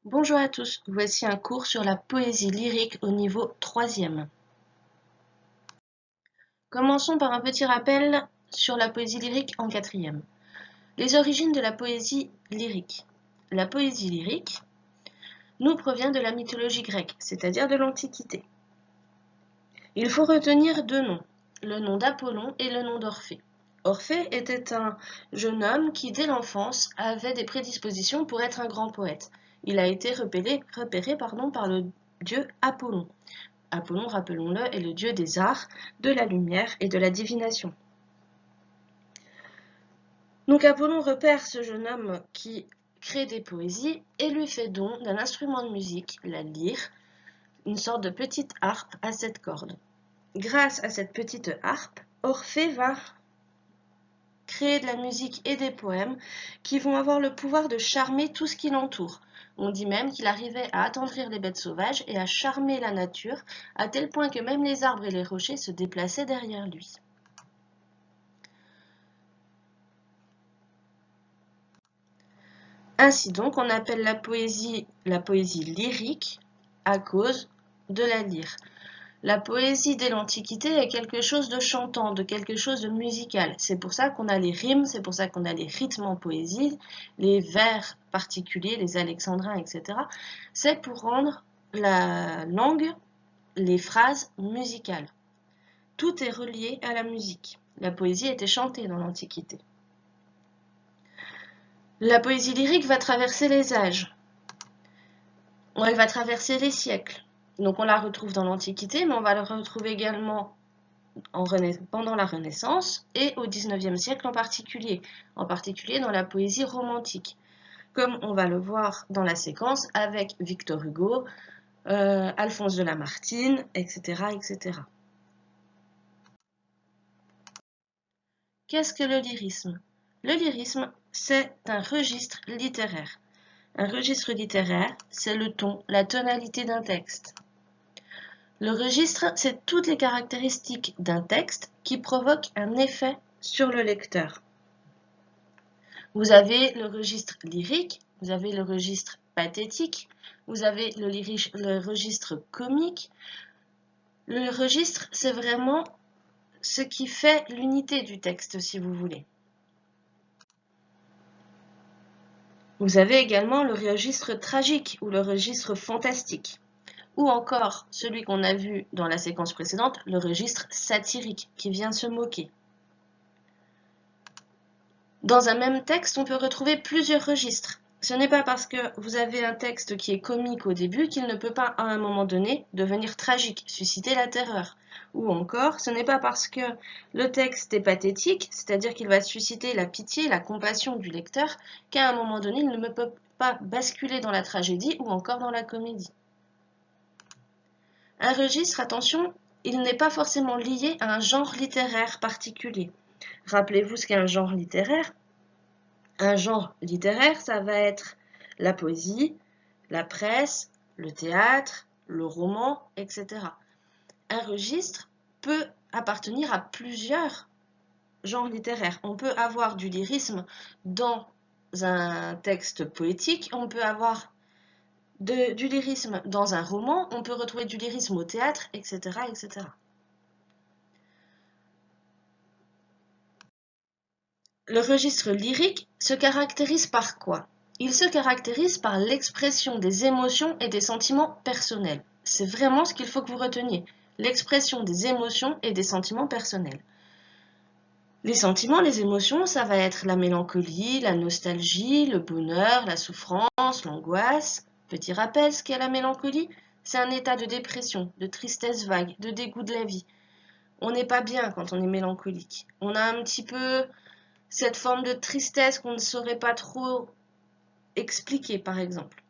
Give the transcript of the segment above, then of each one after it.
Bonjour à tous, voici un cours sur la poésie lyrique au niveau 3e. Commençons par un petit rappel sur la poésie lyrique en 4e. Les origines de la poésie lyrique. La poésie lyrique nous provient de la mythologie grecque, c'est-à-dire de l'Antiquité. Il faut retenir deux noms, le nom d'Apollon et le nom d'Orphée. Orphée était un jeune homme qui, dès l'enfance, avait des prédispositions pour être un grand poète. Il a été repéré par le dieu Apollon. Apollon, rappelons-le, est le dieu des arts, de la lumière et de la divination. Donc Apollon repère ce jeune homme qui crée des poésies et lui fait don d'un instrument de musique, la lyre, une sorte de petite harpe à 7 cordes. Grâce à cette petite harpe, Orphée va créer de la musique et des poèmes qui vont avoir le pouvoir de charmer tout ce qui l'entoure. On dit même qu'il arrivait à attendrir les bêtes sauvages et à charmer la nature, à tel point que même les arbres et les rochers se déplaçaient derrière lui. Ainsi donc, on appelle la poésie lyrique à cause de la lyre. La poésie dès l'Antiquité est quelque chose de chantant, de quelque chose de musical. C'est pour ça qu'on a les rimes, c'est pour ça qu'on a les rythmes en poésie, les vers particuliers, les alexandrins, etc. C'est pour rendre la langue, les phrases musicales. Tout est relié à la musique. La poésie était chantée dans l'Antiquité. La poésie lyrique va traverser les âges. Elle va traverser les siècles. Donc on la retrouve dans l'Antiquité, mais on va la retrouver également pendant la Renaissance et au XIXe siècle en particulier dans la poésie romantique, comme on va le voir dans la séquence avec Victor Hugo, Alphonse de Lamartine, etc., etc. Qu'est-ce que le lyrisme? Le lyrisme, c'est un registre littéraire. Un registre littéraire, c'est le ton, la tonalité d'un texte. Le registre, c'est toutes les caractéristiques d'un texte qui provoquent un effet sur le lecteur. Vous avez le registre lyrique, vous avez le registre pathétique, vous avez le registre comique. Le registre, c'est vraiment ce qui fait l'unité du texte, si vous voulez. Vous avez également le registre tragique ou le registre fantastique, ou encore celui qu'on a vu dans la séquence précédente, le registre satirique, qui vient se moquer. Dans un même texte, on peut retrouver plusieurs registres. Ce n'est pas parce que vous avez un texte qui est comique au début qu'il ne peut pas, à un moment donné, devenir tragique, susciter la terreur. Ou encore, ce n'est pas parce que le texte est pathétique, c'est-à-dire qu'il va susciter la pitié, la compassion du lecteur, qu'à un moment donné, il ne peut pas basculer dans la tragédie ou encore dans la comédie. Un registre, attention, il n'est pas forcément lié à un genre littéraire particulier. Rappelez-vous ce qu'est un genre littéraire. Un genre littéraire, ça va être la poésie, la presse, le théâtre, le roman, etc. Un registre peut appartenir à plusieurs genres littéraires. On peut avoir du lyrisme dans un texte poétique, on peut avoir du lyrisme dans un roman, on peut retrouver du lyrisme au théâtre, etc., etc. Le registre lyrique se caractérise par quoi? Il se caractérise par l'expression des émotions et des sentiments personnels. C'est vraiment ce qu'il faut que vous reteniez. L'expression des émotions et des sentiments personnels. Les sentiments, les émotions, ça va être la mélancolie, la nostalgie, le bonheur, la souffrance, l'angoisse. Petit rappel, ce qu'est la mélancolie? C'est un état de dépression, de tristesse vague, de dégoût de la vie. On n'est pas bien quand on est mélancolique. On a un petit peu cette forme de tristesse qu'on ne saurait pas trop expliquer, par exemple.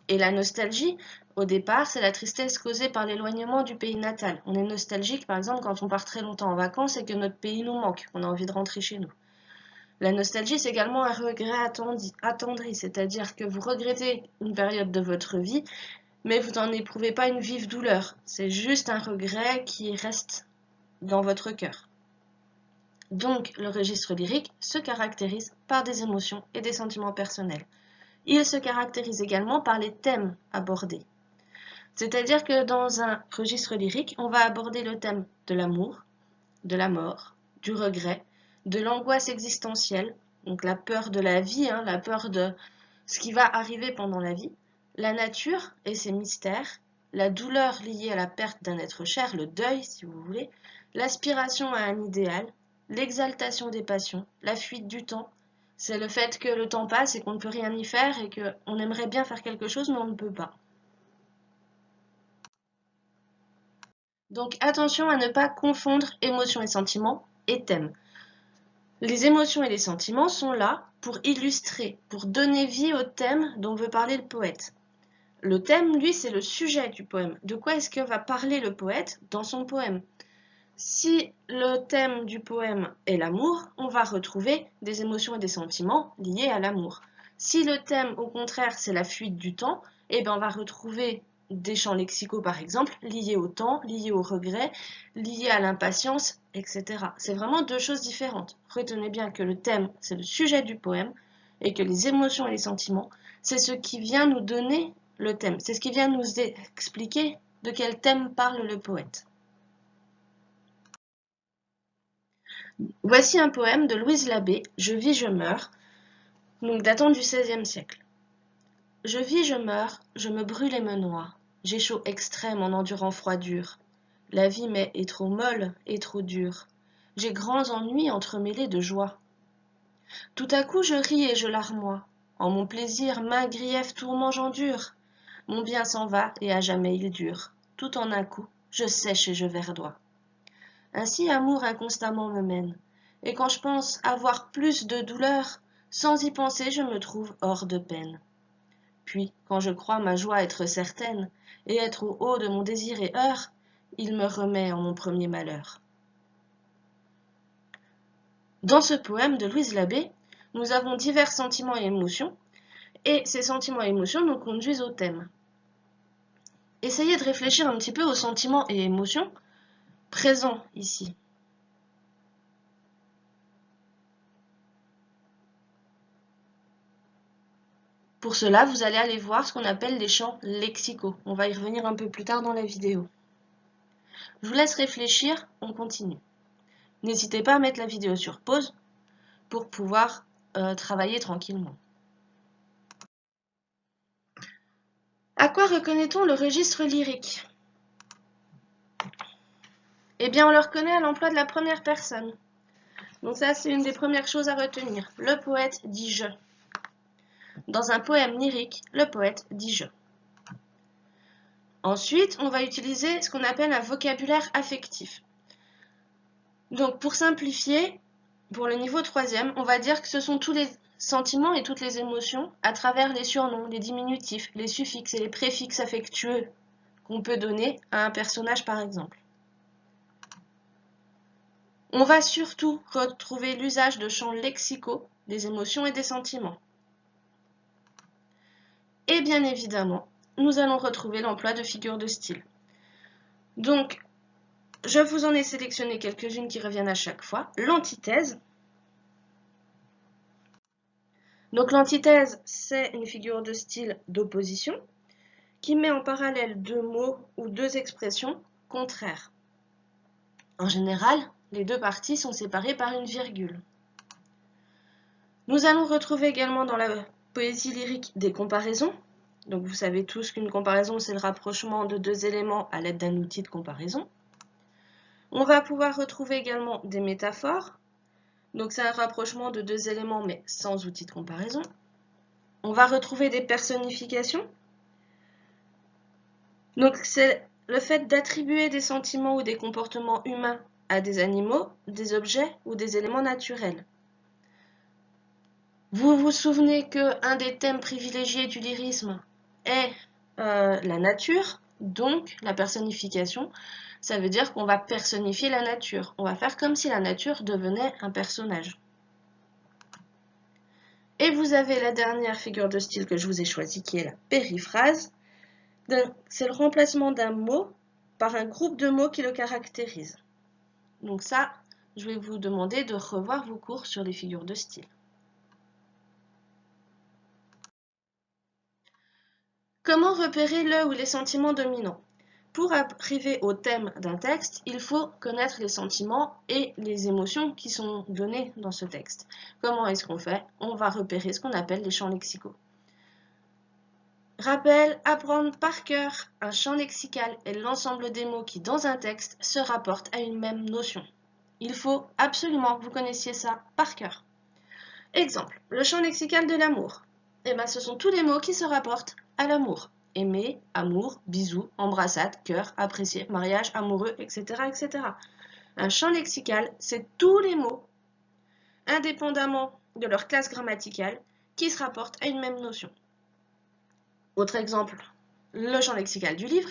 Et la nostalgie, au départ, c'est la tristesse causée par l'éloignement du pays natal. On est nostalgique, par exemple, quand on part très longtemps en vacances et que notre pays nous manque, qu'on a envie de rentrer chez nous. La nostalgie, c'est également un regret attendri, c'est-à-dire que vous regrettez une période de votre vie, mais vous n'en éprouvez pas une vive douleur. C'est juste un regret qui reste dans votre cœur. Donc, le registre lyrique se caractérise par des émotions et des sentiments personnels. Il se caractérise également par les thèmes abordés. C'est-à-dire que dans un registre lyrique, on va aborder le thème de l'amour, de la mort, du regret, de l'angoisse existentielle, donc la peur de la vie, la peur de ce qui va arriver pendant la vie, la nature et ses mystères, la douleur liée à la perte d'un être cher, le deuil si vous voulez, l'aspiration à un idéal, l'exaltation des passions, la fuite du temps, c'est le fait que le temps passe et qu'on ne peut rien y faire et qu'on aimerait bien faire quelque chose mais on ne peut pas. Donc attention à ne pas confondre émotions et sentiments et thèmes. Les émotions et les sentiments sont là pour illustrer, pour donner vie au thème dont veut parler le poète. Le thème, lui, c'est le sujet du poème. De quoi est-ce que va parler le poète dans son poème? Si le thème du poème est l'amour, on va retrouver des émotions et des sentiments liés à l'amour. Si le thème, au contraire, c'est la fuite du temps, eh bien, on va retrouver des champs lexicaux, par exemple, liés au temps, liés au regret, liés à l'impatience, etc. C'est vraiment deux choses différentes. Retenez bien que le thème, c'est le sujet du poème, et que les émotions et les sentiments, c'est ce qui vient nous donner le thème. C'est ce qui vient nous expliquer de quel thème parle le poète. Voici un poème de Louise Labbé, Je vis, je meurs, donc datant du XVIe siècle. Je vis, je meurs, je me brûle et me noie. J'ai chaud extrême en endurant froid dur. La vie m'est est trop molle et trop dure. J'ai grands ennuis entremêlés de joie. Tout à coup je ris et je larmoie. En mon plaisir, maint grief tourment j'endure. Mon bien s'en va et à jamais il dure. Tout en un coup, je sèche et je verdoie. Ainsi amour inconstamment me mène. Et quand je pense avoir plus de douleur, sans y penser je me trouve hors de peine. Puis, quand je crois ma joie être certaine, et être au haut de mon désir et heure, il me remet en mon premier malheur. Dans ce poème de Louise Labbé, nous avons divers sentiments et émotions, et ces sentiments et émotions nous conduisent au thème. Essayez de réfléchir un petit peu aux sentiments et émotions présents ici. Pour cela, vous allez aller voir ce qu'on appelle les champs lexicaux. On va y revenir un peu plus tard dans la vidéo. Je vous laisse réfléchir, on continue. N'hésitez pas à mettre la vidéo sur pause pour pouvoir travailler tranquillement. À quoi reconnaît-on le registre lyrique? Eh bien, on le reconnaît à l'emploi de la première personne. Donc ça, c'est une des premières choses à retenir. Le poète dit « je ». Dans un poème lyrique, le poète dit « je ». Ensuite, on va utiliser ce qu'on appelle un vocabulaire affectif. Donc, pour simplifier, pour le niveau 3e, on va dire que ce sont tous les sentiments et toutes les émotions à travers les surnoms, les diminutifs, les suffixes et les préfixes affectueux qu'on peut donner à un personnage par exemple. On va surtout retrouver l'usage de champs lexicaux des émotions et des sentiments. Et bien évidemment, nous allons retrouver l'emploi de figures de style. Donc, je vous en ai sélectionné quelques-unes qui reviennent à chaque fois. L'antithèse. Donc l'antithèse, c'est une figure de style d'opposition qui met en parallèle deux mots ou deux expressions contraires. En général, les deux parties sont séparées par une virgule. Nous allons retrouver également dans la poésie lyrique des comparaisons. Donc vous savez tous qu'une comparaison, c'est le rapprochement de deux éléments à l'aide d'un outil de comparaison. On va pouvoir retrouver également des métaphores. Donc c'est un rapprochement de deux éléments mais sans outil de comparaison. On va retrouver des personnifications. Donc c'est le fait d'attribuer des sentiments ou des comportements humains à des animaux, des objets ou des éléments naturels. Vous vous souvenez qu'un des thèmes privilégiés du lyrisme est la nature, donc la personnification. Ça veut dire qu'on va personnifier la nature. On va faire comme si la nature devenait un personnage. Et vous avez la dernière figure de style que je vous ai choisie, qui est la périphrase. C'est le remplacement d'un mot par un groupe de mots qui le caractérise. Donc ça, je vais vous demander de revoir vos cours sur les figures de style. Comment repérer le ou les sentiments dominants? Pour arriver au thème d'un texte, il faut connaître les sentiments et les émotions qui sont données dans ce texte. Comment est-ce qu'on fait? On va repérer ce qu'on appelle les champs lexicaux. Rappel, apprendre par cœur. Un champ lexical est l'ensemble des mots qui, dans un texte, se rapportent à une même notion. Il faut absolument que vous connaissiez ça par cœur. Exemple, le champ lexical de l'amour. Eh bien, ce sont tous les mots qui se rapportent à l'amour. Aimer, amour, bisous, embrassade, cœur, apprécier, mariage, amoureux, etc., etc. Un champ lexical, c'est tous les mots, indépendamment de leur classe grammaticale, qui se rapportent à une même notion. Autre exemple, le champ lexical du livre,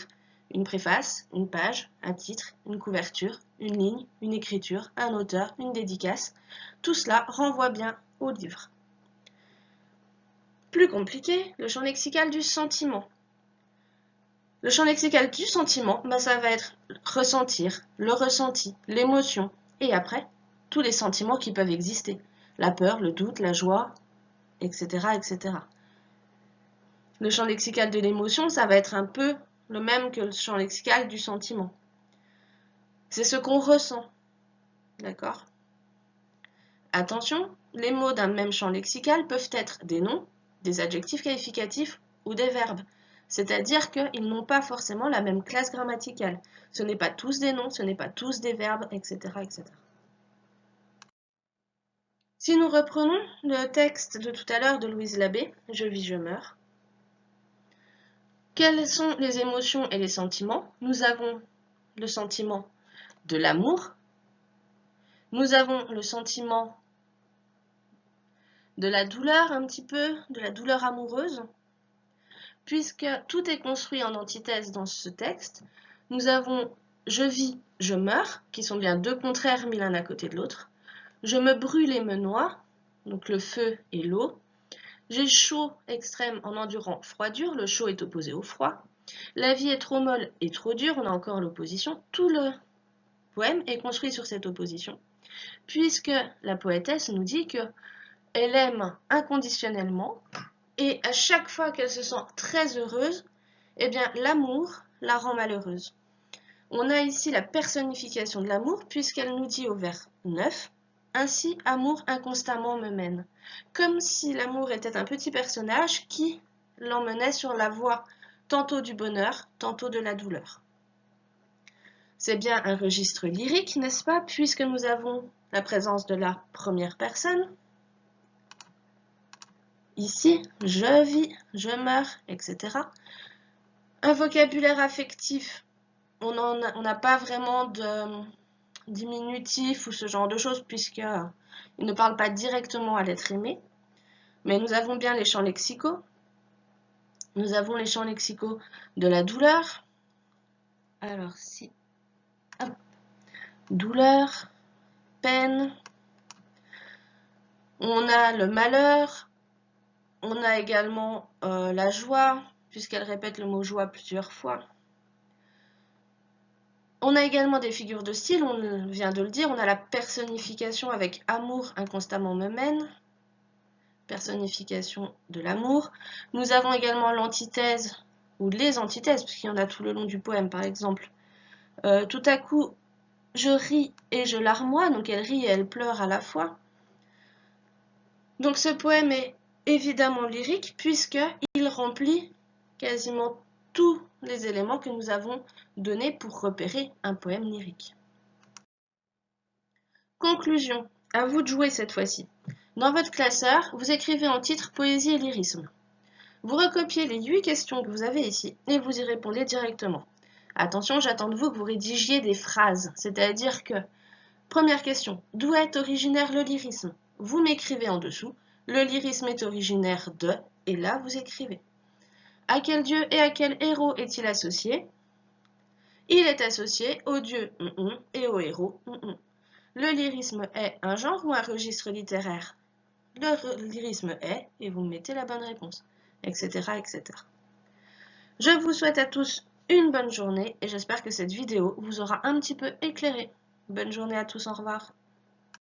une préface, une page, un titre, une couverture, une ligne, une écriture, un auteur, une dédicace. Tout cela renvoie bien au livre. Plus compliqué, le champ lexical du sentiment. Le champ lexical du sentiment, ça va être ressentir, le ressenti, l'émotion, et après, tous les sentiments qui peuvent exister. La peur, le doute, la joie, etc., etc. Le champ lexical de l'émotion, ça va être un peu le même que le champ lexical du sentiment. C'est ce qu'on ressent, d'accord? Attention, les mots d'un même champ lexical peuvent être des noms, des adjectifs qualificatifs ou des verbes. C'est-à-dire qu'ils n'ont pas forcément la même classe grammaticale. Ce n'est pas tous des noms, ce n'est pas tous des verbes, etc., etc. Si nous reprenons le texte de tout à l'heure de Louise Labbé, « Je vis, je meurs », quelles sont les émotions et les sentiments? Nous avons le sentiment de l'amour, nous avons le sentiment de la douleur un petit peu, de la douleur amoureuse. Puisque tout est construit en antithèse dans ce texte, nous avons je vis, je meurs, qui sont bien deux contraires mis l'un à côté de l'autre. Je me brûle et me noie, donc le feu et l'eau. J'ai chaud extrême en endurant froid dur, le chaud est opposé au froid. La vie est trop molle et trop dure, on a encore l'opposition. Tout le poème est construit sur cette opposition, puisque la poétesse nous dit qu'elle aime inconditionnellement, et à chaque fois qu'elle se sent très heureuse, eh bien l'amour la rend malheureuse. On a ici la personnification de l'amour puisqu'elle nous dit au vers 9 « Ainsi, amour inconstamment me mène », comme si l'amour était un petit personnage qui l'emmenait sur la voie tantôt du bonheur, tantôt de la douleur. C'est bien un registre lyrique, n'est-ce pas, puisque nous avons la présence de la première personne. Ici, je vis, je meurs, etc. Un vocabulaire affectif, on n'a pas vraiment de diminutif ou ce genre de choses puisqu'il ne parle pas directement à l'être aimé. Mais nous avons bien les champs lexicaux. Nous avons les champs lexicaux de la douleur. Alors si, hop, douleur, peine. On a le malheur. On a également la joie, puisqu'elle répète le mot joie plusieurs fois. On a également des figures de style, on vient de le dire, on a la personnification avec amour inconstamment me mène, personnification de l'amour. Nous avons également l'antithèse, ou les antithèses, puisqu'il y en a tout le long du poème par exemple. Tout à coup, je ris et je larmoie, donc elle rit et elle pleure à la fois. Donc ce poème est évidemment lyrique, puisqu'il remplit quasiment tous les éléments que nous avons donnés pour repérer un poème lyrique. Conclusion, à vous de jouer cette fois-ci. Dans votre classeur, vous écrivez en titre poésie et lyrisme. Vous recopiez les 8 questions que vous avez ici et vous y répondez directement. Attention, j'attends de vous que vous rédigiez des phrases, c'est-à-dire que, première question, d'où est originaire le lyrisme? Vous m'écrivez en dessous, le lyrisme est originaire de, et là vous écrivez. À quel dieu et à quel héros est-il associé? Il est associé au dieu et au héros. Le lyrisme est un genre ou un registre littéraire? Le lyrisme est, et vous mettez la bonne réponse, etc., etc. Je vous souhaite à tous une bonne journée et j'espère que cette vidéo vous aura un petit peu éclairé. Bonne journée à tous, au revoir.